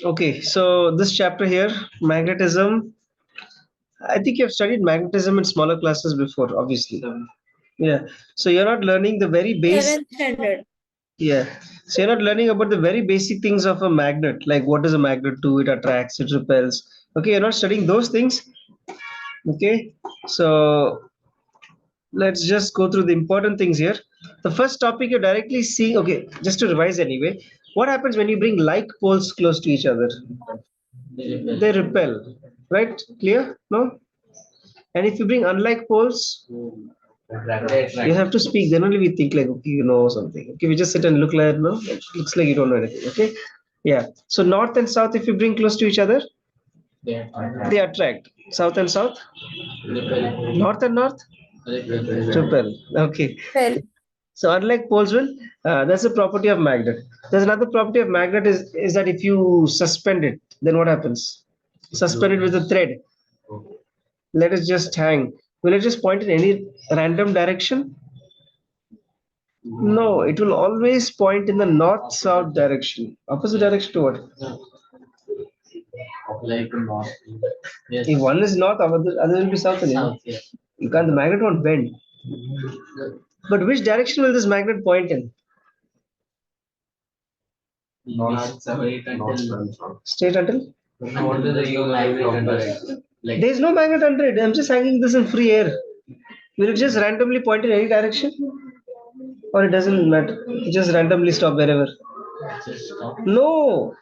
Okay, so this chapter here, magnetism. I think you've studied magnetism in smaller classes before, obviously. Yeah. So you're not learning the very base. 7th standard. Yeah. So you're not learning about the very basic things of a magnet, like what does a magnet do? It attracts, it repels. Okay, you're not studying those things. Okay. So let's just go through the important things here. The first topic you're directly seeing, okay, just to revise anyway, what happens when you bring like poles close to each other? They repel, right? Clear? No? And if you bring unlike poles, you have to speak. Then only we think like, okay, you know something. Okay, we just sit and look like, no, it looks like you don't know anything. Okay, yeah. So north and south, if you bring close to each other, they attract. South and south, north and north, repel. Okay. Well, So unlike poles will, that's a property of magnet. There's another property of magnet is that if you suspend it, then what happens? Suspend it with a thread. Let it just hang. Will it just point in any random direction? No, it will always point in the north-south direction. Opposite direction to what? Like north. Yes. If one is north, other will be south. South, yeah. You can't. The magnet won't bend. But which direction will this magnet point in? North, straight until. Straight until? What is the magnet under it? Like There is no magnet under it. I'm just hanging this in free air. Will it just randomly point in any direction? Or it doesn't matter? It just randomly stop wherever? just stop. No.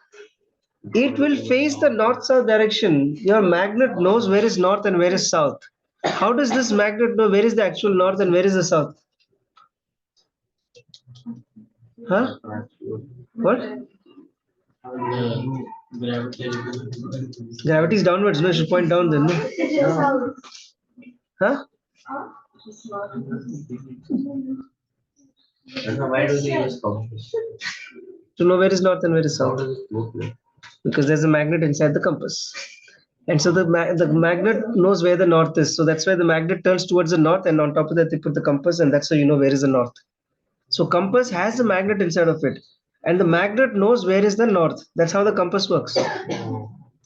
It will face the north-south direction. Your magnet knows where is north and where is south. How does this magnet know where is the actual north and where is the south? Huh? What? Gravity. Gravity is downwards. No, it should point down then. No? Huh? Why do they use compass? To know where is north and where is How south. does it work? Because there's a magnet inside the compass. And so the magnet knows where the north is. So that's why the magnet turns towards the north, and on top of that, they put the compass, and that's how you know where is the north. So compass has a magnet inside of it, and the magnet knows where is the north. That's how the compass works.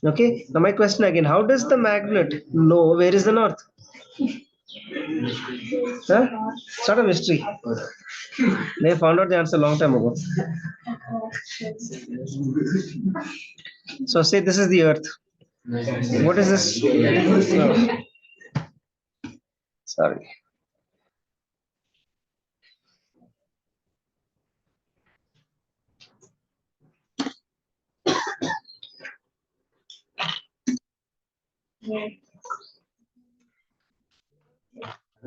Okay. Now my question again: how does the magnet know where is the north? Huh? It's not a mystery. They found out the answer a long time ago. So say this is the earth. What is this? No. Sorry.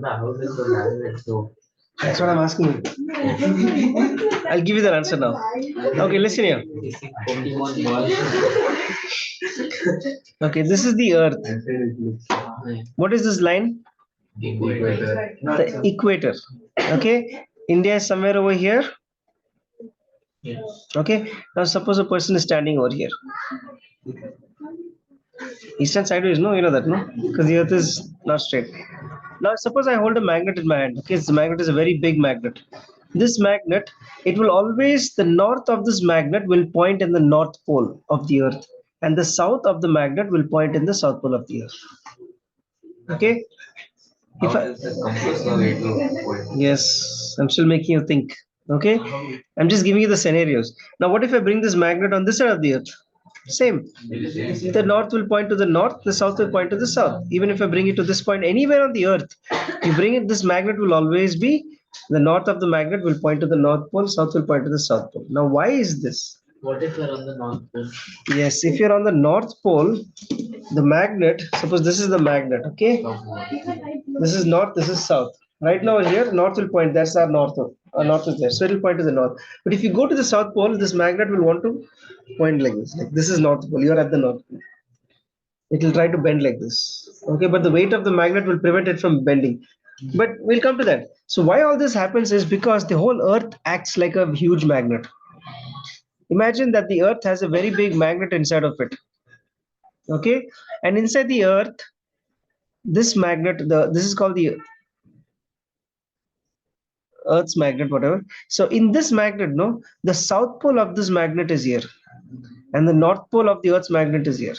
How does the magnet know? That's what I'm asking you. I'll give you the answer now. Okay, listen here. Pokemon ball. Okay, this is the earth. What is this line? Equator. The equator. Okay, India is somewhere over here. Yes. Okay, now suppose a person is standing over here. Eastern sideways, no, you know that, no? Because the earth is not straight. Now suppose I hold a magnet in my hand. Okay, the magnet is a very big magnet. This magnet, it will always, the north of this magnet will point in the north pole of the earth, and the south of the magnet will point in the south pole of the earth. Okay. How does the compass know where to point? Yes, I'm still making you think. Okay, I'm just giving you the scenarios. Now, what if I bring this magnet on this side of the earth? Same. The north will point to the north, the south will point to the south. Even if I bring it to this point anywhere on the earth, you bring it, this magnet will always be, the north of the magnet will point to the north pole, south will point to the south pole. Now, why is this? What if you're on the north pole? Yes, if you're on the north pole, the magnet, suppose this is the magnet, okay? This is north, this is south. Right now here, north will point, that's our north. Our north is there, so it will point to the north. But if you go to the south pole, this magnet will want to point like this. Like this is north pole, you're at the north pole. It will try to bend like this. Okay, but the weight of the magnet will prevent it from bending. But we'll come to that. So why all this happens is because the whole earth acts like a huge magnet. Imagine that the earth has a very big magnet inside of it. Okay, and inside the earth, this magnet, this is called the Earth's magnet, whatever. So in this magnet, no, the south pole of this magnet is here, and the north pole of the Earth's magnet is here.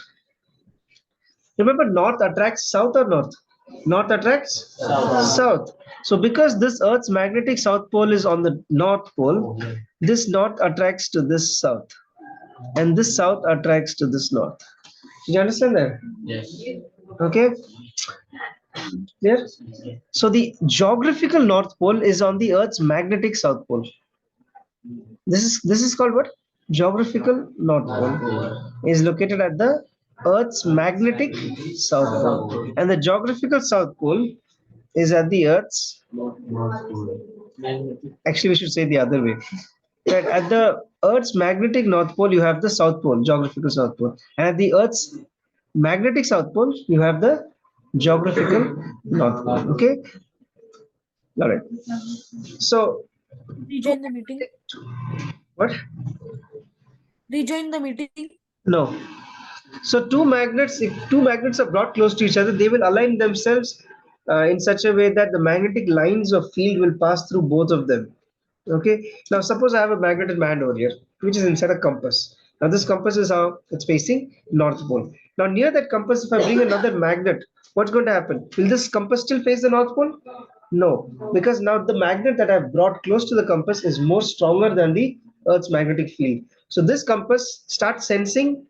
Remember, north attracts south or north? North attracts south. So because this Earth's magnetic south pole is on the north pole, this north attracts to this south, and this south attracts to this north. Did you understand that? Yes. Okay. Clear? So the geographical north pole is on the Earth's magnetic south pole. This is called what? Geographical north pole is located at the Earth's magnetic south pole, and the geographical south pole is at the Earth's. Actually, we should say the other way. That at the Earth's magnetic north pole, you have the south pole, geographical south pole, and at the Earth's magnetic south pole, you have the geographical north pole. Okay, all right. So, Rejoin the meeting. what? Rejoin the meeting. No. So two magnets, if two magnets are brought close to each other, they will align themselves in such a way that the magnetic lines of field will pass through both of them. Okay. Now suppose I have a magnet in my hand over here, which is inside a compass. Now this compass is how it's facing north pole. Now near that compass, if I bring another magnet, what's going to happen? Will this compass still face the north pole? No, because now the magnet that I've brought close to the compass is more stronger than the Earth's magnetic field. So this compass starts sensing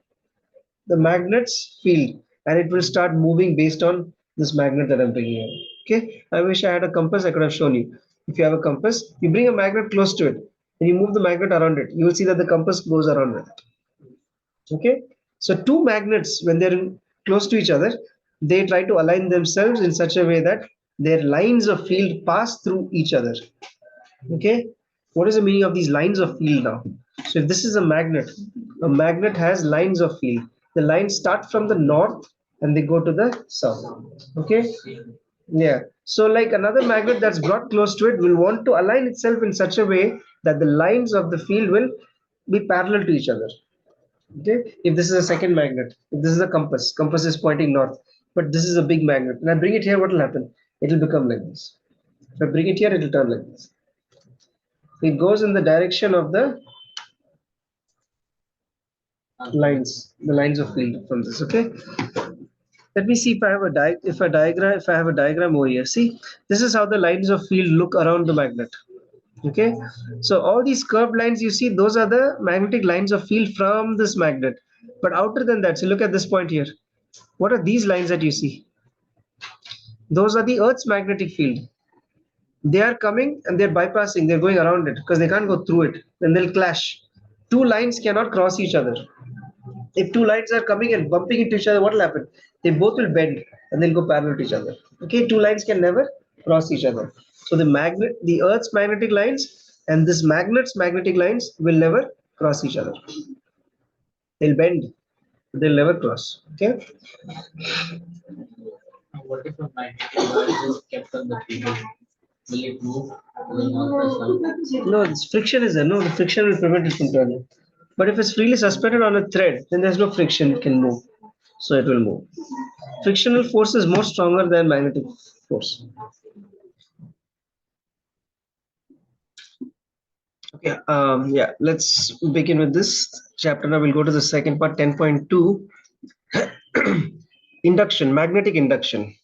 the magnet's field, and it will start moving based on this magnet that I'm bringing in. Okay, I wish I had a compass. I could have shown you. If you have a compass, you bring a magnet close to it and you move the magnet around it, you will see that the compass goes around with it. Okay, so two magnets, when they're close to each other, they try to align themselves in such a way that their lines of field pass through each other. Okay, what is the meaning of these lines of field now? So if this is a magnet has lines of field. The lines start from the north and they go to the south. Okay, yeah. So like another magnet that's brought close to it will want to align itself in such a way that the lines of the field will be parallel to each other. Okay, if this is a second magnet, if this is a compass is pointing north, but this is a big magnet, and I bring it here, what will happen? It will become like this. If I bring it here, it will turn like this. It goes in the direction of the lines of field from this. Okay, let me see if I have a diagram over here. See, this is how the lines of field look around the magnet. Okay, so all these curved lines you see, those are the magnetic lines of field from this magnet. But outer than that, so look at this point here. What are these lines that you see? Those are the Earth's magnetic field. They are coming and they're bypassing, they're going around it because they can't go through it. Then they'll clash. Two lines cannot cross each other. If two lines are coming and bumping into each other, what will happen? They both will bend and they'll go parallel to each other. Okay, two lines can never cross each other. So the Earth's magnetic lines and this magnet's magnetic lines will never cross each other. They'll bend, but they'll never cross. Okay. What if a magnetic line is kept on the table? Will it move? No, this friction is there. No, the friction will prevent it from turning. But if it's freely suspended on a thread, then there's no friction, it can move. So it will move. Frictional force is more stronger than magnetic force. Okay, yeah, let's begin with this chapter. Now we'll go to the second part, 10.2. Induction, magnetic induction.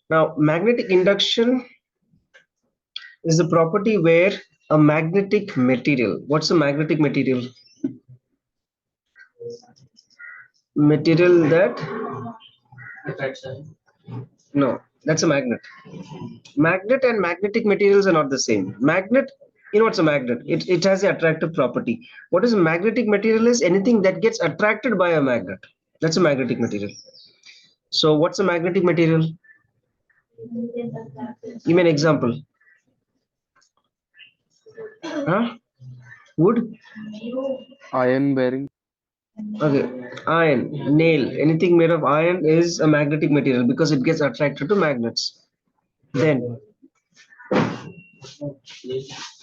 Now, magnetic induction is the property where a magnetic material, what's a magnetic material? Material that, no, that's a magnet. Magnet and magnetic materials are not the same. Magnet, you know what's a magnet? It has the attractive property. What is a magnetic material is anything that gets attracted by a magnet. That's a magnetic material. So what's a magnetic material? Give me an example. Huh? Wood? Iron bearing. Okay. Iron, nail, anything made of iron is a magnetic material because it gets attracted to magnets. Then,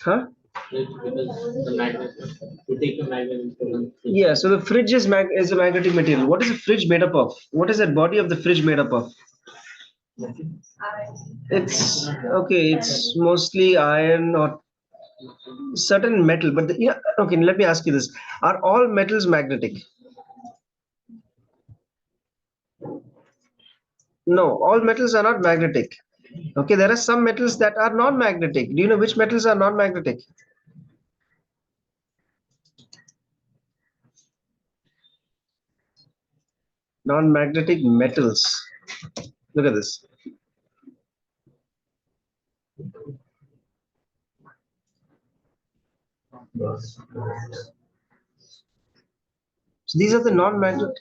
huh? Yeah, so the fridge is a magnetic material. What is a fridge made up of? What is that body of the fridge made up of? It's okay. It's mostly iron or certain metal. But yeah, okay. Let me ask you this: are all metals magnetic? No, all metals are not magnetic. Okay, there are some metals that are non-magnetic. Do you know which metals are non-magnetic? Non-magnetic metals. Look at this. So these are the non-magnetic.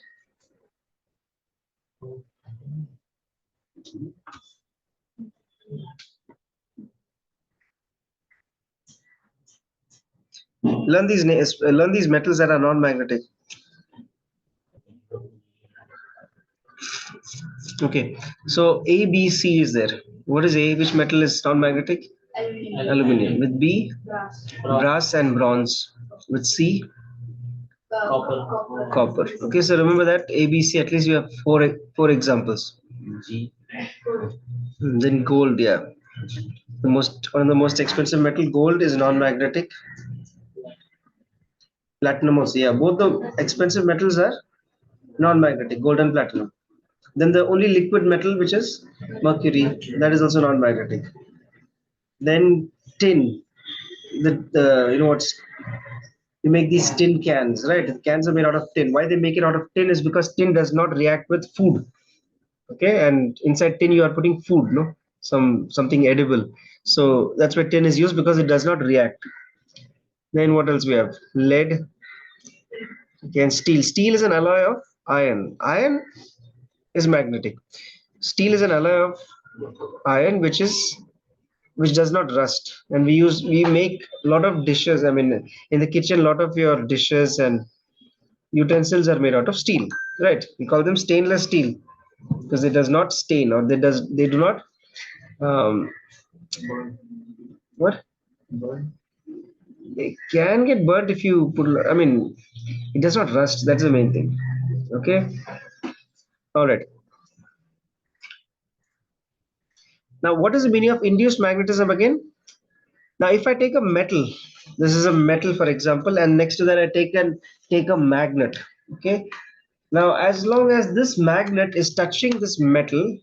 Learn these metals that are non-magnetic. Okay, so A, B, C is there. What is A? Which metal is non-magnetic? Aluminium. With B, brass and bronze. With C, Copper. copper. Okay, so remember that A, B, C. At least you have four examples. G. Then gold, yeah. One of the most expensive metal, gold, is non-magnetic. Platinum also, yeah. Both the expensive metals are non-magnetic, gold and platinum. Then the only liquid metal, which is mercury, that is also non-magnetic. Then tin, the you know what's you make these tin cans, right? The cans are made out of tin. Why they make it out of tin is because tin does not react with food. Okay, and inside tin you are putting food, no, something edible. So that's why tin is used because it does not react. Then what else we have? Lead. Okay, and steel. Steel is an alloy of iron. Iron is magnetic. Steel is an alloy of iron, which does not rust. And we make a lot of dishes. I mean, in the kitchen, a lot of your dishes and utensils are made out of steel, right? We call them stainless steel because it does not stain, or they do not um, what they can get burnt if you put. I mean, it does not rust. That's the main thing. Okay. All right. Now, what is the meaning of induced magnetism again? Now, if I take a metal, this is a metal, for example, and next to that I take a magnet. Okay. Now, as long as this magnet is touching this metal,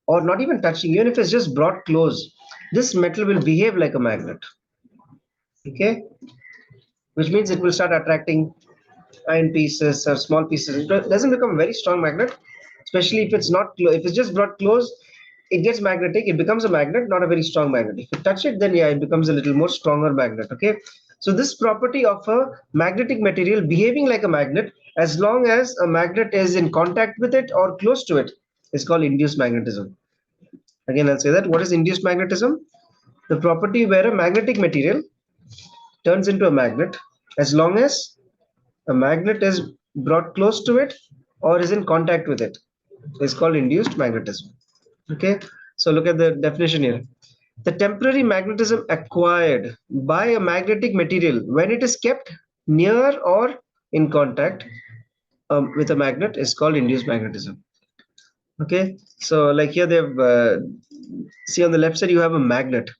or not even touching, even if it's just brought close, this metal will behave like a magnet. Okay, which means it will start attracting iron pieces or small pieces. It doesn't become a very strong magnet, especially if it's not if it's just brought close. It gets magnetic. It becomes a magnet, not a very strong magnet. If you touch it, then yeah, it becomes a little more stronger magnet. Okay, so this property of a magnetic material behaving like a magnet, as long as a magnet is in contact with it or close to it, is called induced magnetism. Again, I'll say that. What is induced magnetism? The property where a magnetic material turns into a magnet as long as a magnet is brought close to it or is in contact with it. It's called induced magnetism. Okay, so look at the definition here. The temporary magnetism acquired by a magnetic material when it is kept near or in contact with a magnet is called induced magnetism. Okay, so like here they've see on the left side you have a magnet.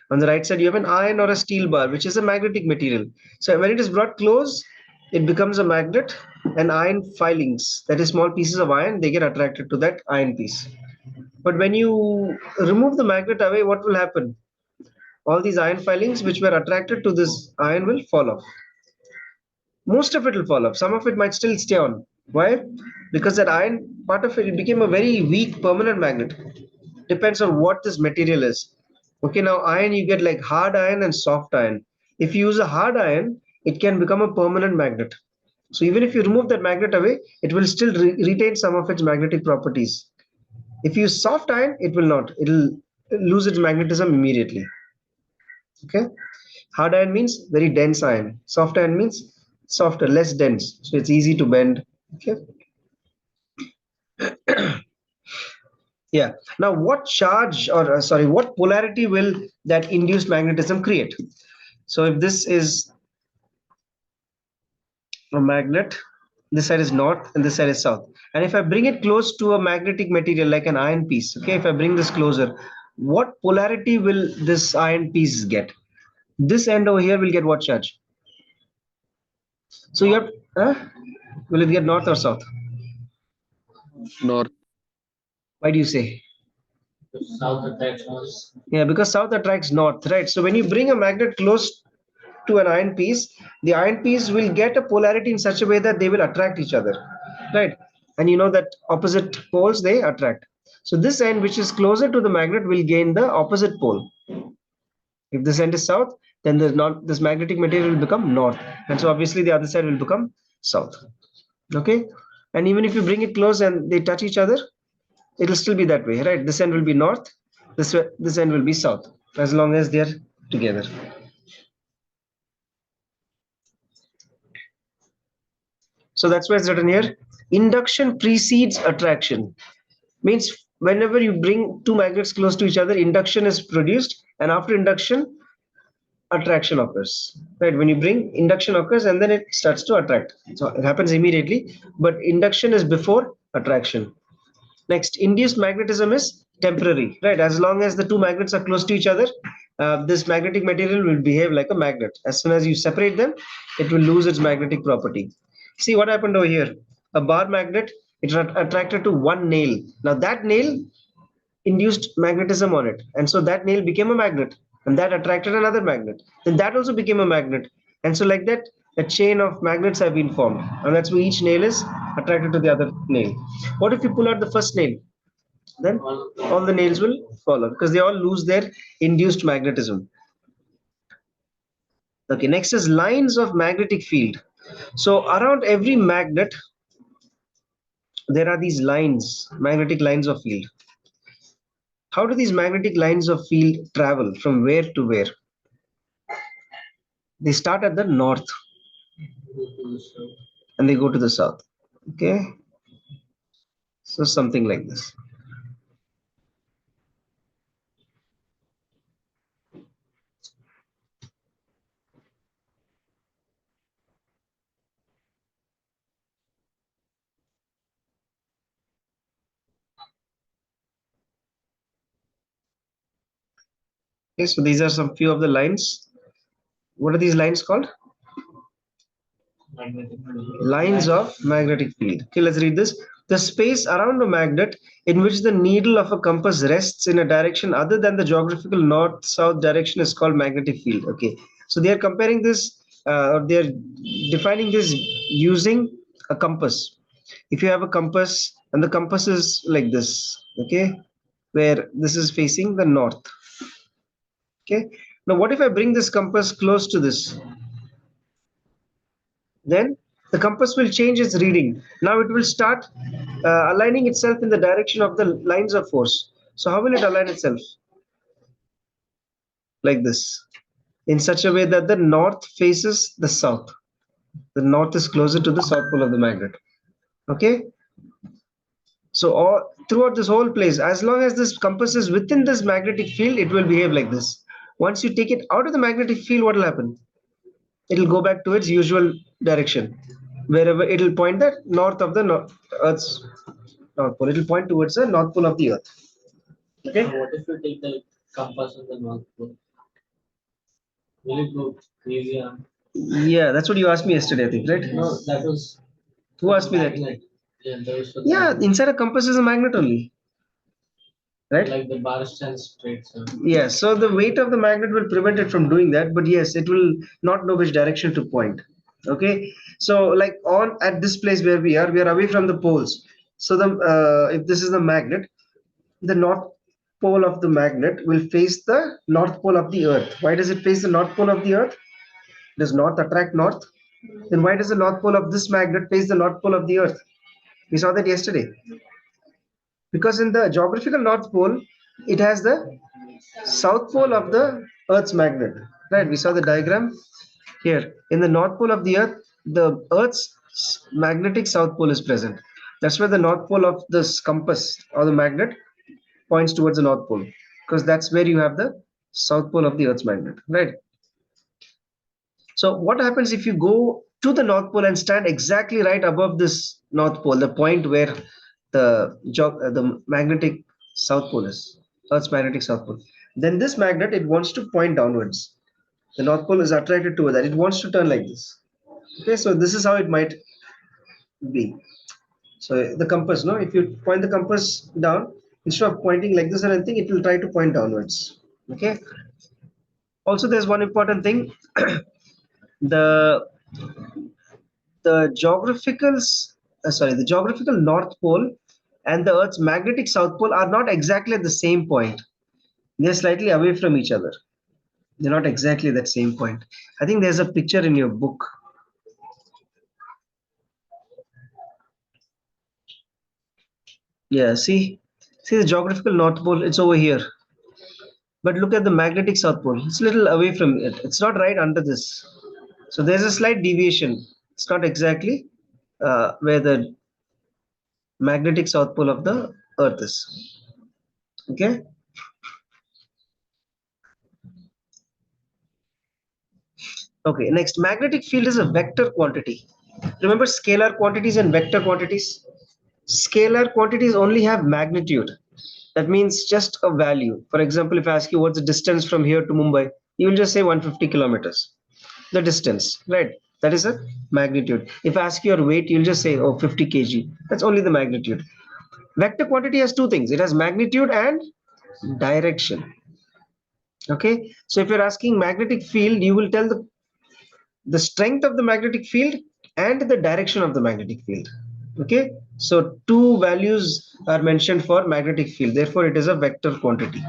On the right side, you have an iron or a steel bar, which is a magnetic material. So when it is brought close, it becomes a magnet, and iron filings, that is small pieces of iron, they get attracted to that iron piece. But when you remove the magnet away, what will happen? All these iron filings which were attracted to this iron will fall off. Most of it will fall off. Some of it might still stay on. Why? Because that iron part of it became a very weak permanent magnet. Depends on what this material is. Okay, now iron you get like hard iron and soft iron. If you use a hard iron, it can become a permanent magnet. So even if you remove that magnet away, it will still retain some of its magnetic properties. If you use soft iron, it will not. It will lose its magnetism immediately. Okay, hard iron means very dense iron. Soft iron means softer, less dense, so it's easy to bend. Okay. Yeah. Now, what charge or sorry, what polarity will that induced magnetism create? So, if this is a magnet, This side is north and this side is south. And if I bring it close to a magnetic material like an iron piece, okay, if I bring this closer, what polarity will this iron piece get? This end over here will get what charge? So you have, will it get north or south? North. Why do you say? South attracts north. Yeah, because south attracts north, right? So when you bring a magnet close to an iron piece, the iron piece will get a polarity in such a way that they will attract each other, right? And you know that opposite poles they attract. So this end, which is closer to the magnet, will gain the opposite pole. If this end is south, then this magnetic material will become north, and so obviously the other side will become south. Okay, and even if you bring it close and they touch each other, it will still be that way, right? This end will be north, this end will be south, as long as they are together. So that's why it's written here, induction precedes attraction. Means whenever you bring two magnets close to each other, induction is produced, and after induction, attraction occurs. Right? When you bring, induction occurs, and then it starts to attract. So it happens immediately, but induction is before attraction. Next, induced magnetism is temporary, right? As long as the two magnets are close to each other, this magnetic material will behave like a magnet. As soon as you separate them, it will lose its magnetic property. See what happened over here. A bar magnet, it attracted to one nail. Now that nail induced magnetism on it, and so that nail became a magnet, and that attracted another magnet. Then that also became a magnet, and so like that, a chain of magnets have been formed, and that's why each nail is attracted to the other nail. What if you pull out the first nail? Then all the nails will follow because they all lose their induced magnetism. Okay, next is lines of magnetic field. So around every magnet, there are these lines, magnetic lines of field. How do these magnetic lines of field travel from where to where? They start at the north and they go to the south. Okay, so something like this. Okay, so these are some few of the lines. What are these lines called? Magnetic field. Lines of magnetic field. Okay, let's read this. The space around a magnet in which the needle of a compass rests in a direction other than the geographical north-south direction is called magnetic field. Okay, so they are comparing this, they are defining this using a compass. If you have a compass and the compass is like this, okay, where this is facing the north. Okay, now what if I bring this compass close to this? Then the compass will change its reading. Now it will start aligning itself in the direction of the lines of force. So how will it align itself? Like this, in such a way that the north faces the south. The north is closer to the south pole of the magnet. Okay. So all throughout this whole place, as long as this compass is within this magnetic field, it will behave like this. Once you take it out of the magnetic field, what will happen? It will go back to its usual direction. Wherever it will point the north of the Earth's North Pole. It will point towards the North Pole of the Earth. Okay. Now, what if you take the compass on the North Pole? Will it go crazy? Yeah, that's what you asked me yesterday, I think, right? No, that was Who asked me that? magnet. Yeah, that was for Yeah, the, inside a compass is a magnet only, right? like the bar stands straight. So Yeah, so the weight of the magnet will prevent it from doing that, but yes, it will not know which direction to point. Okay, so like on at this place where we are away from the poles. So the if this is the magnet, the north pole of the magnet will face the north pole of the Earth. Why does it face the north pole of the Earth? Does north attract north? Then why does the north pole of this magnet face the north pole of the Earth? We saw that yesterday. Because in the geographical north pole, it has the south pole of the Earth's magnet. Right? We saw the diagram here. In the north pole of the Earth, the Earth's magnetic south pole is present. That's where the north pole of this compass or the magnet points towards the north pole, because that's where you have the south pole of the Earth's magnet. Right? So what happens if you go to the North Pole and stand exactly right above this North Pole, the point where the magnetic South Pole is, Earth's magnetic South Pole. Then this magnet, it wants to point downwards. The North Pole is attracted toward that. It wants to turn like this. Okay, so this is how it might be. So the compass, no, if you point the compass down, instead of pointing like this or anything, it will try to point downwards. Okay. Also, there's one important thing. the the geographical North Pole and the Earth's magnetic South Pole are not exactly at the same point. They're slightly away from each other. They're not exactly that same point. I think there's a picture in your book. Yeah, see the geographical North Pole, it's over here. But look at the magnetic South Pole. It's a little away from it. It's not right under this. So there's a slight deviation. It's not exactly where the magnetic South Pole of the Earth is. Okay. Okay, next, magnetic field is a vector quantity. Remember scalar quantities and vector quantities? Scalar quantities only have magnitude. That means just a value. For example, if I ask you what's the distance from here to Mumbai, you will just say 150 kilometers. The distance, right? That is a magnitude. If I ask you your weight, you'll just say, oh, 50 kg. That's only the magnitude. Vector quantity has two things. It has magnitude and direction. Okay. So if you're asking magnetic field, you will tell the strength of the magnetic field and the direction of the magnetic field. Okay, so two values are mentioned for magnetic field, therefore it is a vector quantity.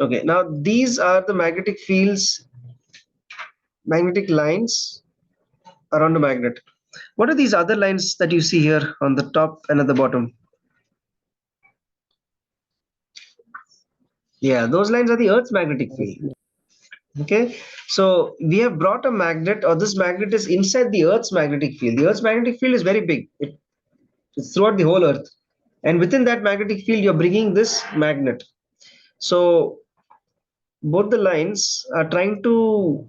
Okay, now these are the magnetic fields, magnetic lines around a magnet. What are these other lines that you see here on the top and at the bottom? Yeah, those lines are the Earth's magnetic field. Okay, so we have brought a magnet, or this magnet is inside the Earth's magnetic field. The Earth's magnetic field is very big. It's throughout the whole Earth, and within that magnetic field, you're bringing this magnet. So both the lines are trying to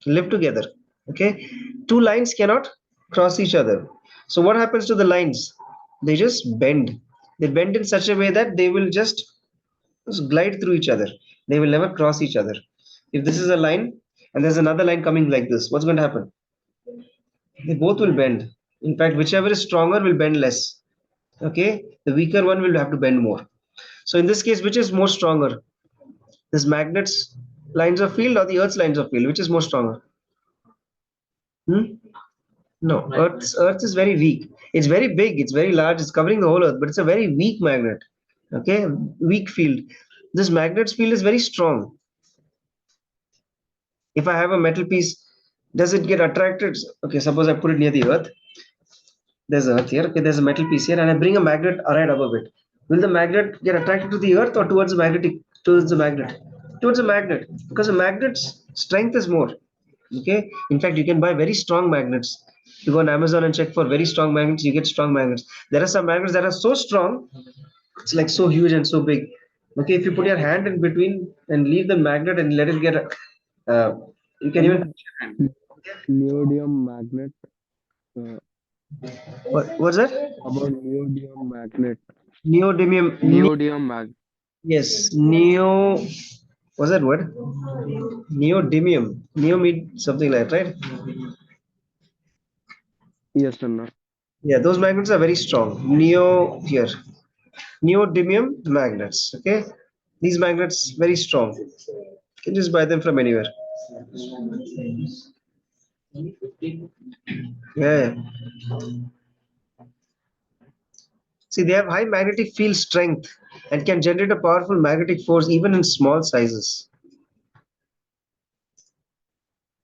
live together. Okay, two lines cannot cross each other. So what happens to the lines? They just bend. They bend in such a way that they will just glide through each other. They will never cross each other. If this is a line and there's another line coming like this, what's going to happen? They both will bend. In fact, whichever is stronger will bend less. Okay, the weaker one will have to bend more. So in this case, which is more stronger? This magnet's lines of field or the Earth's lines of field? Which is more stronger? Hmm? No, Earth is very weak. It's very big, it's very large, it's covering the whole Earth, but it's a very weak magnet. Okay, weak field. This magnet's field is very strong. If I have a metal piece, does it get attracted? Okay, suppose I put it near the Earth. There's Earth here. Okay, there's a metal piece here, and I bring a magnet right above it. Will the magnet get attracted to the Earth or towards the magnet? Towards the magnet, because the magnet's strength is more. Okay. In fact, you can buy very strong magnets. You go on Amazon and check for very strong magnets, you get strong magnets. There are some magnets that are so strong, it's like so huge and so big. Okay, if you put your hand in between and leave the magnet and let it get, uh, you can even touch your hand. Neodymium magnet. What's that? About neodymium magnet. Neodymium. Neodymium mag. Yes, neo. What's that word? Neodymium. Neo means something like that, right? Yes, Anna. Yeah, those magnets are very strong. Neo here. Neodymium magnets. Okay, these magnets very strong. You can just buy them from anywhere. Yeah. See, they have high magnetic field strength and can generate a powerful magnetic force even in small sizes. I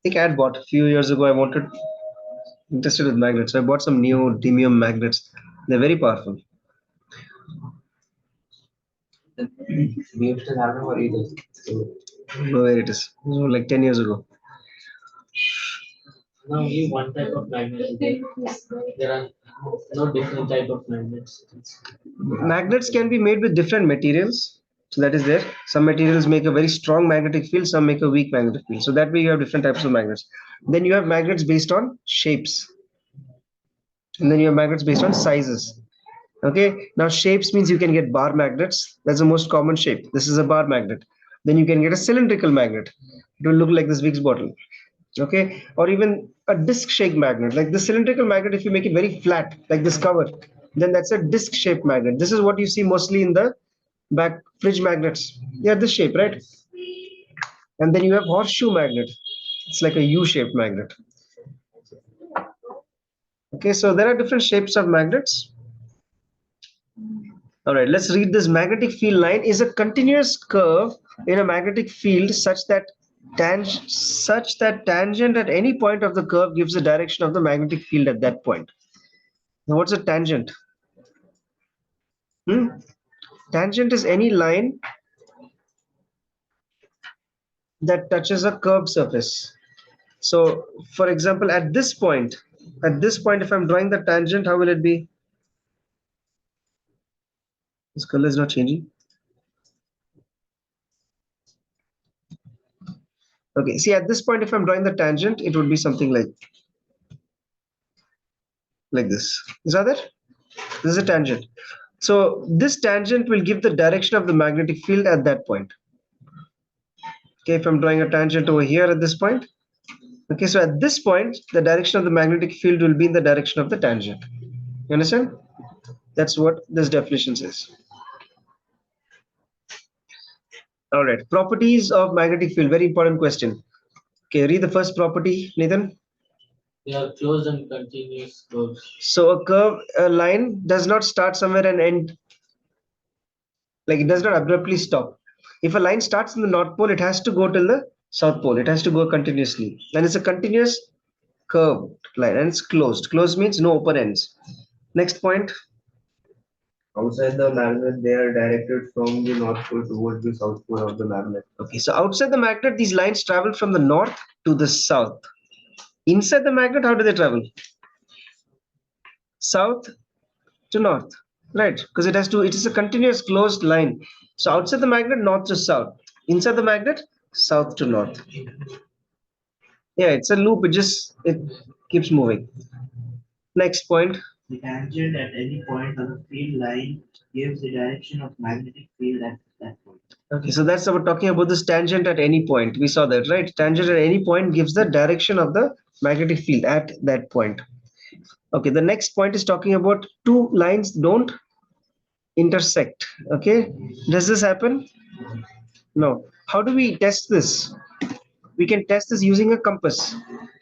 think I had bought a few years ago. I wanted interested with magnets. So I bought some neodymium magnets. They're very powerful. We still have no worries. Know where it is. Like 10 years ago. Now only one type of magnet. There are no different type of magnets. Magnets can be made with different materials. So that is there. Some materials make a very strong magnetic field, some make a weak magnetic field. So that way you have different types of magnets. Then you have magnets based on shapes. And then you have magnets based on sizes. Okay, now shapes means you can get bar magnets. That's the most common shape. This is a bar magnet. Then you can get a cylindrical magnet. It will look like this Vicks bottle. Okay, or even a disc shaped magnet. Like the cylindrical magnet, if you make it very flat, like this cover, then that's a disc shaped magnet. This is what you see mostly in the back fridge magnets. Yeah, this shape, right? And then you have horseshoe magnet. It's like a U-shaped magnet. Okay, so there are different shapes of magnets. All right, let's read this. Magnetic field line is a continuous curve in a magnetic field such that tangent at any point of the curve gives the direction of the magnetic field at that point. Now, what's a tangent? Tangent is any line that touches a curved surface. So, for example, at this point, if I'm drawing the tangent, how will it be? This color is not changing. Okay, see, at this point, if I'm drawing the tangent, it would be something like this. Is that it? This is a tangent. So this tangent will give the direction of the magnetic field at that point. Okay, if I'm drawing a tangent over here at this point. Okay, so at this point, the direction of the magnetic field will be in the direction of the tangent. You understand? That's what this definition says. All right, properties of magnetic field. Very important question. Okay, read the first property, Nathan. They are closed and continuous curves. So a line does not start somewhere and end, like it does not abruptly stop. If a line starts in the North Pole, it has to go till the South Pole. It has to go continuously. And it's a continuous curved line and it's closed. Closed means no open ends. Next point. Outside the magnet, they are directed from the North Pole towards the South Pole of the magnet. Okay, so outside the magnet, these lines travel from the north to the south. Inside the magnet, how do they travel? South to north, right? Because it is a continuous closed line. So outside the magnet, north to south. Inside the magnet, south to north. Yeah, it's a loop. It keeps moving. Next point. The tangent at any point on the field line gives the direction of magnetic field at that point. Okay, so that's about talking about this tangent at any point. We saw that, right? Tangent at any point gives the direction of the magnetic field at that point. Okay, the next point is talking about two lines don't intersect. Okay, does this happen? No. How do we test this? We can test this using a compass.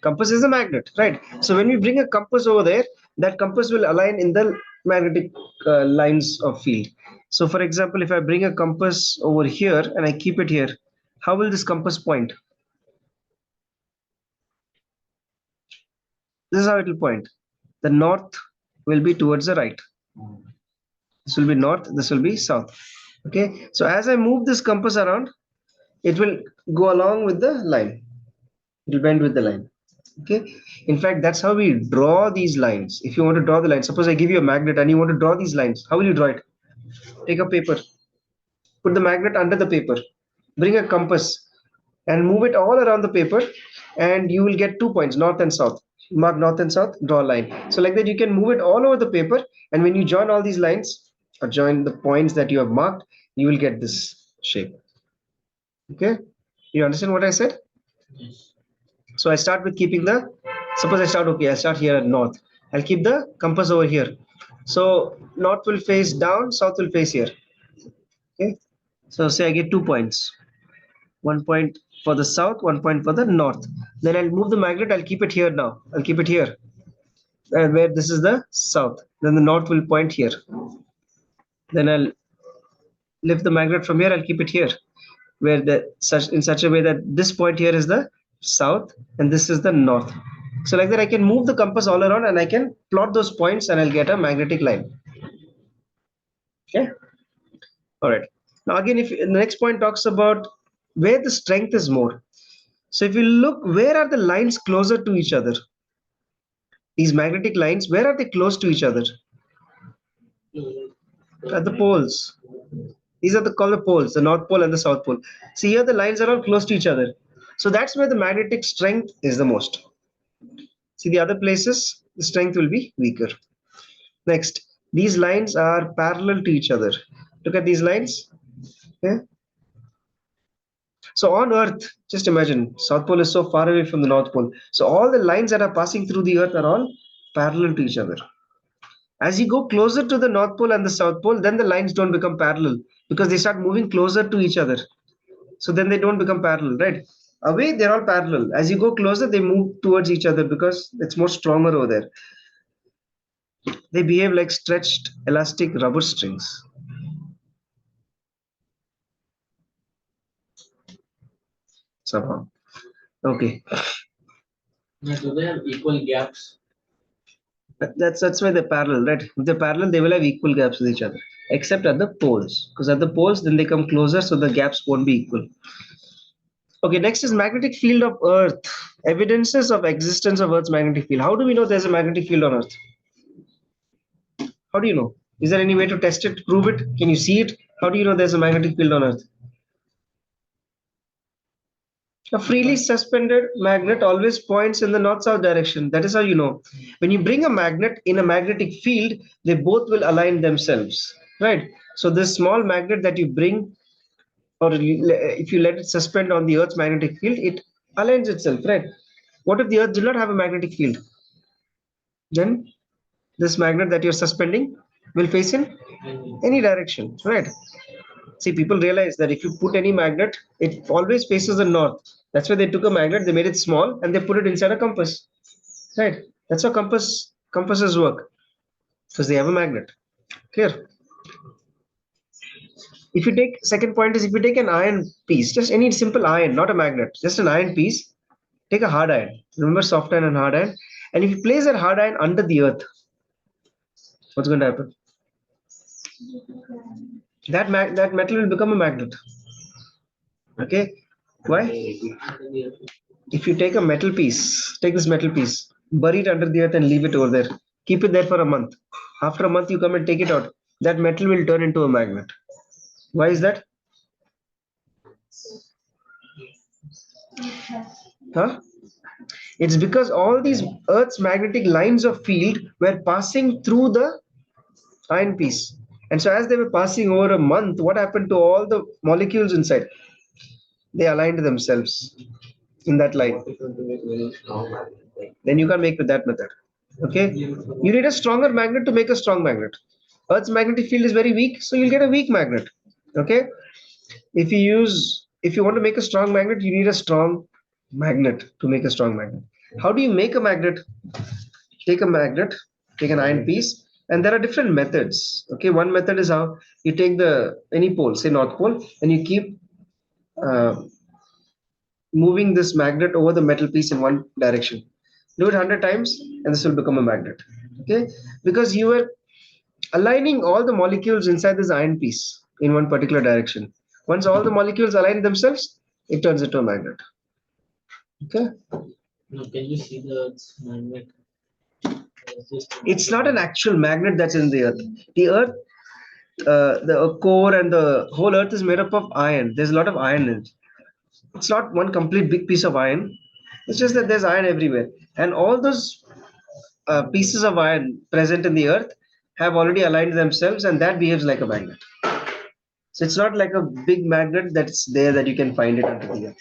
Compass is a magnet, right? So when we bring a compass over there, that compass will align in the magnetic lines of field. So for example, if I bring a compass over here and I keep it here, how will this compass point? This is how it will point. The north will be towards the right. This will be north, this will be south. Okay, so as I move this compass around, it will go along with the line. It will bend with the line. Okay, in fact, that's how we draw these lines. If you want to draw the line, suppose I give you a magnet and you want to draw these lines, how will you draw it? Take a paper, put the magnet under the paper, bring a compass and move it all around the paper, and you will get 2 points, north and south. Mark north and south, draw a line. So like that you can move it all over the paper, and when you join all these lines or join the points that you have marked, you will get this shape. Okay, you understand what I said? Yes. So I start with keeping suppose I start here at north. I'll keep the compass over here. So north will face down, south will face here. Okay, so say I get 2 points. 1 point for the south, 1 point for the north. Then I'll move the magnet, I'll keep it here now. I'll keep it here. And where this is the south. Then the north will point here. Then I'll lift the magnet from here, I'll keep it here. Where in such a way that this point here is the south and this is the north. So like that I can move the compass all around and I can plot those points and I'll get a magnetic line. Okay. All right. Now again, if the next point talks about where the strength is more. So if you look, where are the lines closer to each other? These magnetic lines, where are they close to each other? At the poles. These are called the poles, the North Pole and the South Pole. See here, the lines are all close to each other. So that's where the magnetic strength is the most. See the other places, the strength will be weaker. Next, these lines are parallel to each other. Look at these lines. Okay. So on Earth, just imagine, South Pole is so far away from the North Pole. So all the lines that are passing through the Earth are all parallel to each other. As you go closer to the North Pole and the South Pole, then the lines don't become parallel because they start moving closer to each other. So then they don't become parallel, right? Away, they're all parallel. As you go closer, they move towards each other because it's more stronger over there. They behave like stretched elastic rubber strings. Somehow. Okay. Now, do they have equal gaps? That's why they're parallel, right? If they're parallel, they will have equal gaps with each other, except at the poles. Because at the poles, then they come closer, so the gaps won't be equal. Okay, next is magnetic field of Earth. Evidences of existence of Earth's magnetic field. How do we know there's a magnetic field on Earth? How do you know? Is there any way to test it, prove it? Can you see it? How do you know there's a magnetic field on Earth? A freely suspended magnet always points in the north-south direction. That is how you know. When you bring a magnet in a magnetic field, they both will align themselves, right? So this small magnet that you bring, or if you let it suspend on the Earth's magnetic field, it aligns itself, right? What if the Earth did not have a magnetic field? Then this magnet that you're suspending will face in any direction, right? See, people realize that if you put any magnet, it always faces the north. That's why they took a magnet, they made it small, and they put it inside a compass. Right? That's how compasses work, because they have a magnet. Clear? If you take second point is if you take an iron piece, just any simple iron, not a magnet, just an iron piece, take a hard iron. Remember soft iron and hard iron, and if you place that hard iron under the earth, what's going to happen? That metal will become a magnet. Okay? Why? If you take a metal piece, take this metal piece, bury it under the earth and leave it over there. Keep it there for a month. After a month, you come and take it out. That metal will turn into a magnet. Why is that? Huh? It's because all these Earth's magnetic lines of field were passing through the iron piece. And so as they were passing over a month, what happened to all the molecules inside? They aligned themselves in that line. What if you want to make very strong magnet? Like, Then you can make with that method. Okay, you need a stronger magnet to make a strong magnet. Earth's magnetic field is very weak, so you'll get a weak magnet. Okay, if you want to make a strong magnet, you need a strong magnet to make a strong magnet. How do you make a magnet? Take a magnet, take an iron piece, and there are different methods. Okay, one method is how you take the any pole, say North Pole, and you keep uh, moving this magnet over the metal piece in one direction. Do it 100 times and this will become a magnet. Okay, because you were aligning all the molecules inside this iron piece in one particular direction. Once all the molecules align themselves, it turns into a magnet. Okay, Now, can you see the magnet? it's not an actual magnet that's in the earth. The earth, the core and the whole earth is made up of iron. There's a lot of iron in it. It's not one complete big piece of iron. It's just that there's iron everywhere, and all those pieces of iron present in the earth have already aligned themselves, and that behaves like a magnet. So it's not like a big magnet that's there that you can find it under the earth.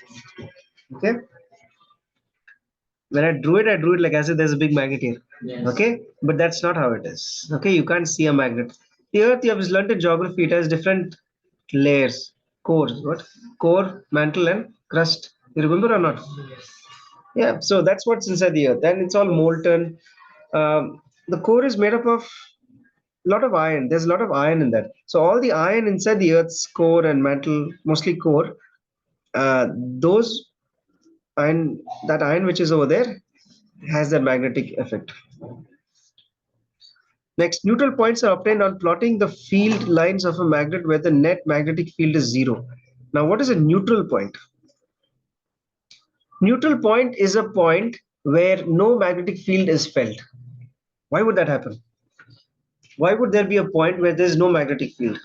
Okay. When I drew it like as if there's a big magnet here. Yes. Okay, but that's not how it is. Okay, you can't see a magnet. The earth, you have learned in geography, it has different layers, cores. What? Core, mantle, and crust. You remember or not? Yeah, so that's what's inside the earth, and it's all molten. The core is made up of a lot of iron. There's a lot of iron in that. So all the iron inside the earth's core and mantle, mostly core, those iron, that iron which is over there, has that magnetic effect. Next, neutral points are obtained on plotting the field lines of a magnet where the net magnetic field is zero. Now, what is a neutral point? Neutral point is a point where no magnetic field is felt. Why would that happen? Why would there be a point where there is no magnetic field?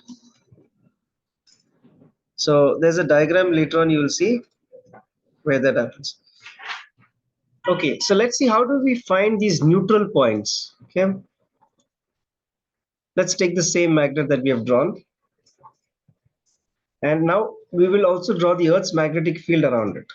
So there's a diagram later on, you will see where that happens. Okay, so let's see how do we find these neutral points. Okay, let's take the same magnet that we have drawn, and now we will also draw the Earth's magnetic field around it.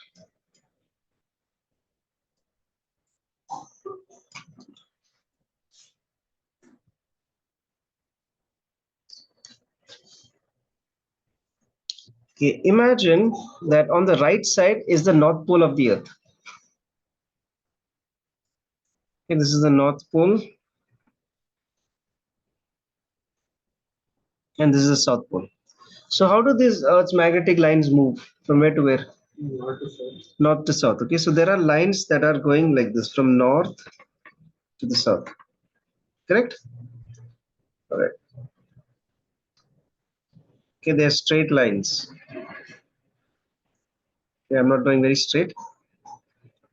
Okay, imagine that on the right side is the North Pole of the Earth. Okay, this is the North Pole, and this is the South Pole. So how do these Earth's magnetic lines move from where to where? Not to south. North to south. Okay, so there are lines that are going like this from north to the south. Correct? All right. Okay, they're straight lines. Okay, I'm not drawing very straight.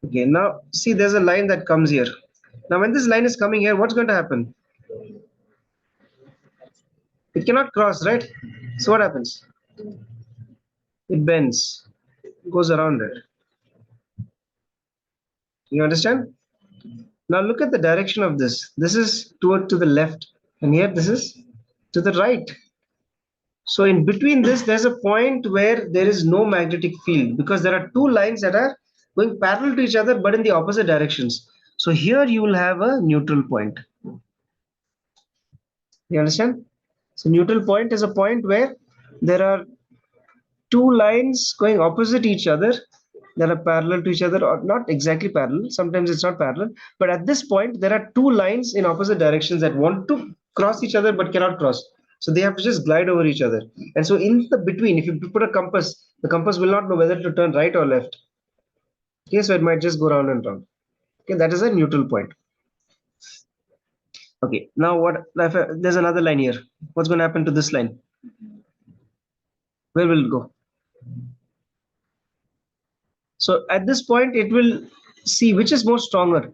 Okay, now see there's a line that comes here. Now when this line is coming here, what's going to happen? It cannot cross, right? So what happens? It bends, goes around it. You understand? Now look at the direction of this. This is toward to the left, and here this is to the right. So in between this, there's a point where there is no magnetic field because there are two lines that are going parallel to each other but in the opposite directions. So here you will have a neutral point. You understand? So neutral point is a point where there are two lines going opposite each other that are parallel to each other, or not exactly parallel. Sometimes it's not parallel, but at this point there are two lines in opposite directions that want to cross each other but cannot cross. So they have to just glide over each other. And so in the between, if you put a compass, the compass will not know whether to turn right or left. Okay, so it might just go round and round. Okay, that is a neutral point. Okay, now what if there's another line here? What's going to happen to this line? Where will it go? So at this point, it will see which is more stronger.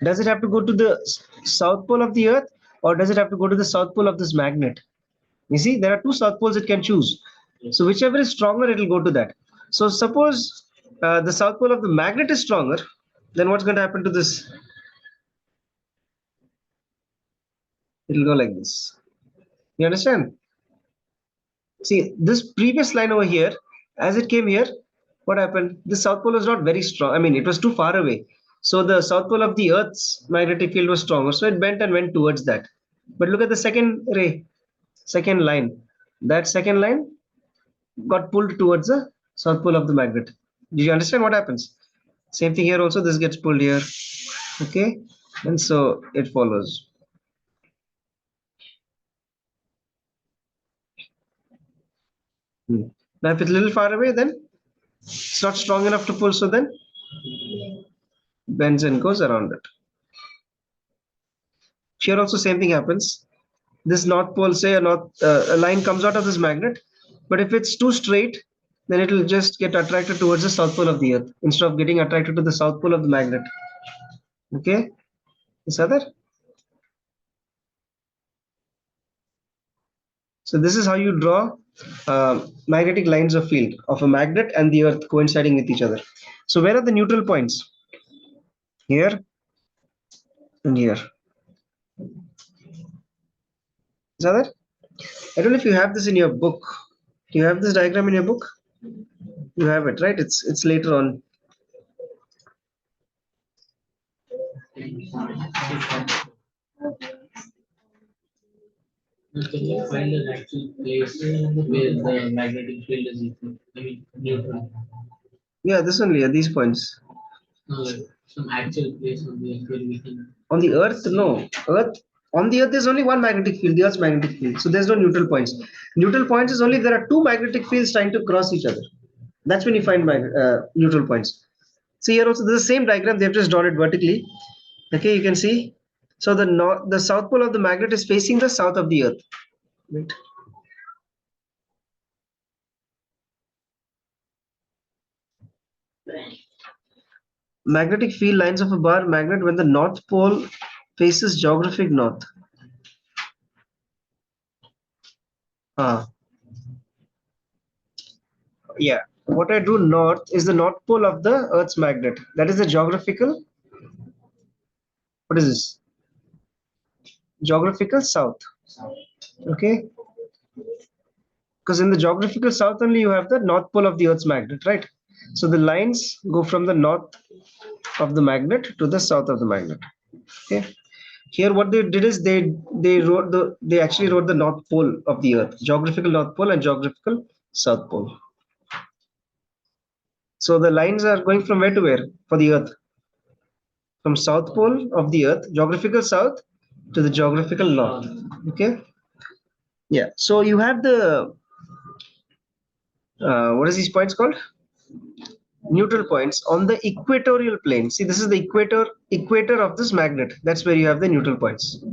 Does it have to go to the south pole of the Earth, or does it have to go to the south pole of this magnet? You see, there are two south poles it can choose. So whichever is stronger, it will go to that. So suppose the south pole of the magnet is stronger, then what's going to happen to this? It will go like this. You understand? See, this previous line over here, as it came here, what happened? The south pole was not very strong. I mean, it was too far away. So the south pole of the Earth's magnetic field was stronger. So it bent and went towards that. But look at the second ray, second line. That second line got pulled towards the south pole of the magnet. Do you understand what happens? Same thing here also. This gets pulled here. Okay. And so it follows. Now, if it's a little far away, then it's not strong enough to pull. So then bends and goes around it. Here also same thing happens. This north pole, say a line comes out of this magnet, but if it's too straight, then it will just get attracted towards the south pole of the Earth instead of getting attracted to the south pole of the magnet. Okay, is that it? So this is how you draw magnetic lines of field of a magnet and the Earth coinciding with each other. So where are the neutral points? Here and here. Is that it? I don't know if you have this in your book. Do you have this diagram in your book? You have it, right? It's later on. Can you find an actual place where the magnetic field is equal? I mean, neutral. Yeah, this only, these points. No, like some actual place on the earth where we can. On the Earth, no. On the Earth, there's only one magnetic field, the Earth's magnetic field. So there's no neutral points. Neutral points is only if there are two magnetic fields trying to cross each other. That's when you find neutral points. See here also, this is the same diagram. They've just drawn it vertically. Okay, you can see. So the south pole of the magnet is facing the south of the Earth. Right. Magnetic field lines of a bar magnet when the north pole faces geographic north. Ah. Yeah. What I do north is the north pole of the Earth's magnet. That is the geographical. What is this? Geographical south. Okay. Because in the geographical south only you have the north pole of the Earth's magnet, right? So the lines go from the north of the magnet to the south of the magnet. Okay. Here what they did is they actually wrote the north pole of the Earth, geographical north pole and geographical south pole. So the lines are going from where to where for the Earth? From south pole of the Earth, geographical south, to the geographical north. Okay. Yeah. So you have the what is these points called? Neutral points on the equatorial plane. See, this is the equator of this magnet. That's where you have the neutral points.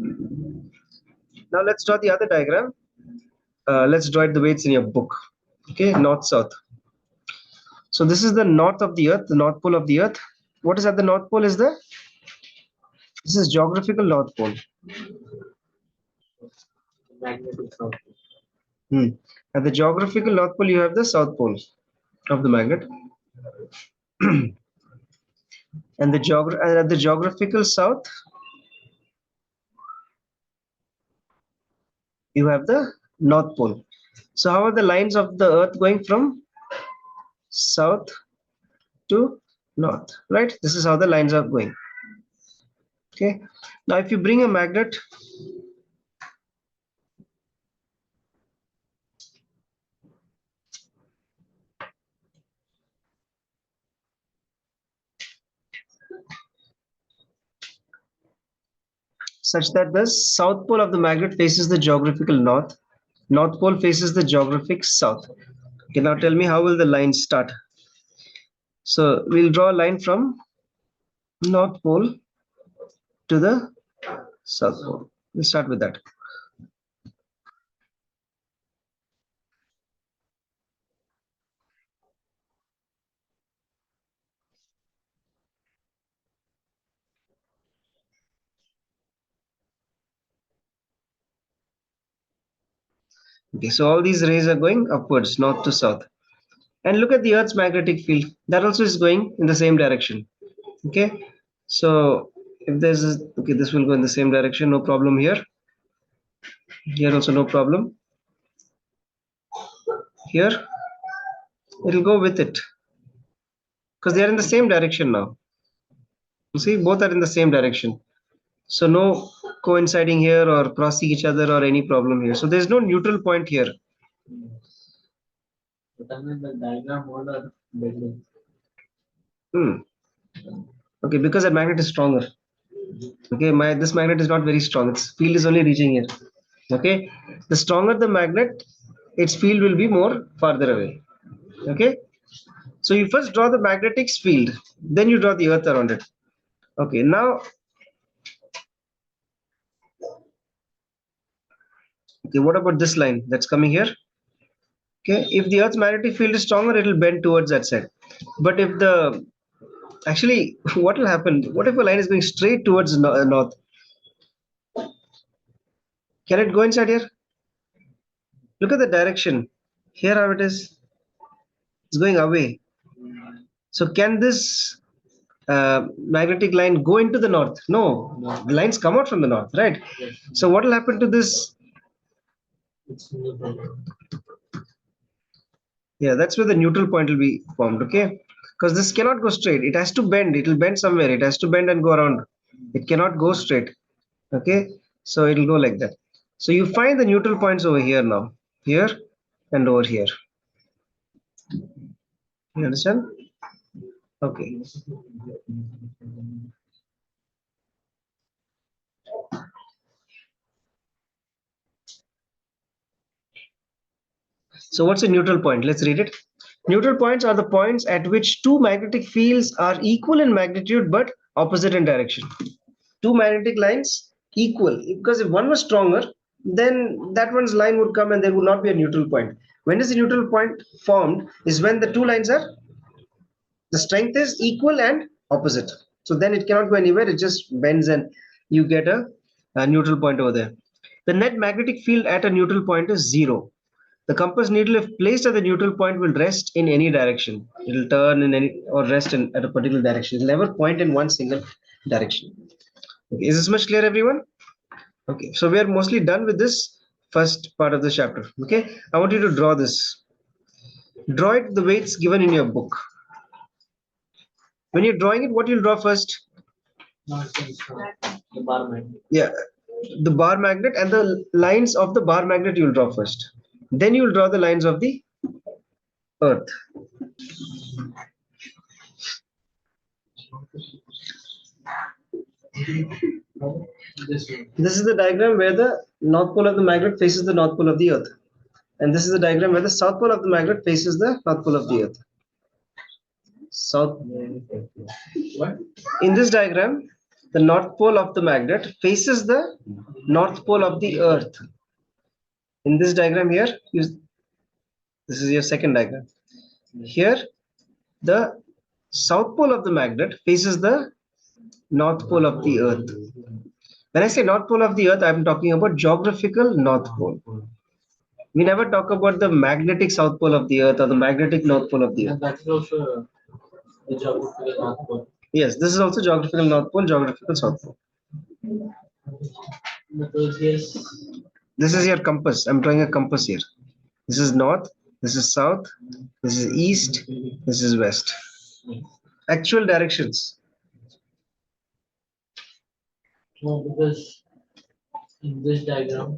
Now let's draw the other diagram. Let's draw it the way it's in your book. Okay, north south. So this is the north of the Earth, the north pole of the Earth. What is at the north pole is the, this is geographical north pole. Magnetic south. At the geographical north pole, you have the south pole of the magnet. And at the geographical south, you have the north pole. So how are the lines of the Earth going from south to north, right? This is how the lines are going. Okay. Now if you bring a magnet such that the south pole of the magnet faces the geographical north, north pole faces the geographic south. Okay, now tell me, how will the line start? So we'll draw a line from north pole to the south pole. We'll start with that. Okay, so all these rays are going upwards, north to south. And look at the Earth's magnetic field. That also is going in the same direction. Okay, so if there's a, okay, this will go in the same direction, no problem here. Here also no problem. Here it'll go with it because they are in the same direction now. You see, both are in the same direction. So no coinciding here or crossing each other or any problem here. So there's no neutral point here. But I mean the diagram order building. Okay, because that magnet is stronger. Okay, this magnet is not very strong. Its field is only reaching here. Okay, the stronger the magnet, its field will be more farther away. Okay, so you first draw the magnetic field, then you draw the Earth around it. Okay, now, okay, what about this line that's coming here? Okay, if the Earth's magnetic field is stronger, it will bend towards that side. But if the, actually, what will happen? What if a line is going straight towards north? Can it go inside here? Look at the direction. Here how it is. It's going away. So can this magnetic line go into the north? No, the lines come out from the north, right? Yes. So what will happen to this? It's neutral. Yeah, that's where the neutral point will be formed, okay? Because this cannot go straight. It has to bend. It will bend somewhere. It has to bend and go around. It cannot go straight, okay? So it will go like that. So you find the neutral points over here now, here and over here. You understand? Okay. So what's a neutral point? Let's read it. Neutral points are the points at which two magnetic fields are equal in magnitude but opposite in direction. Two magnetic lines equal, because if one was stronger, then that one's line would come and there would not be a neutral point. When is the neutral point formed? Is when the two lines are, the strength is equal and opposite. So then it cannot go anywhere. It just bends and you get a neutral point over there. The net magnetic field at a neutral point is zero. The compass needle, if placed at the neutral point, will rest in any direction. It will turn in any or rest in at a particular direction. It will never point in one single direction. Okay, is this much clear, everyone? Okay, so we are mostly done with this first part of the chapter. Okay, I want you to draw this. Draw it the way it's given in your book. When you're drawing it, what you'll draw first? Nonsense. The bar magnet. Yeah, the bar magnet and the lines of the bar magnet you'll draw first. Then you'll draw the lines of the earth. This one. This is the diagram where the north pole of the magnet faces the north pole of the earth. And this is the diagram where the south pole of the magnet faces the north pole of the earth. South. What? In this diagram, the north pole of the magnet faces the north pole of the earth. In this diagram here, this is your second diagram. Here, the south pole of the magnet faces the north pole of the earth. When I say north pole of the earth, I'm talking about geographical north pole. We never talk about the magnetic south pole of the earth or the magnetic north pole of the earth. And that is also the geographical north pole. Yes, this is also geographical north pole, geographical south pole. Because yes, This is your compass. I'm drawing a compass here. This is north, this is south, this is east, this is west. Actual directions. no, because in this diagram,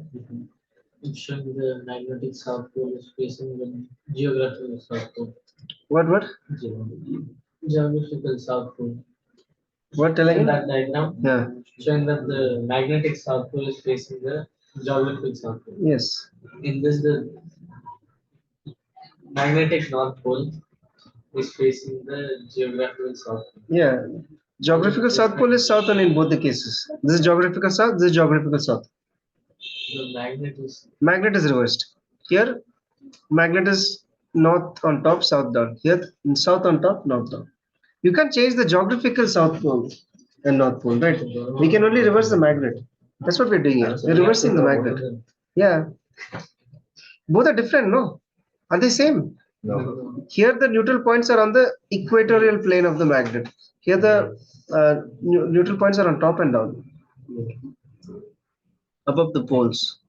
it's showing the magnetic south pole is facing the geographical south pole. What? Geographical south pole. What telling In you? that diagram, Yeah. showing that the magnetic south pole is facing the geographical south pole. Yes. In this, the magnetic north pole is facing the geographical south pole. Yeah. Geographical south pole is southern in both the cases. This is geographical south, this is geographical south. The magnet is Magnet is reversed. Here, magnet is north on top, south down. Here, south on top, north down. You can't change the geographical south pole and north pole, right? We can only reverse the magnet. That's what we're doing here. We're reversing the magnet. Yeah. Both are different, no? Are they same? No. Here, the neutral points are on the equatorial plane of the magnet. Here, the neutral points are on top and down, above the poles.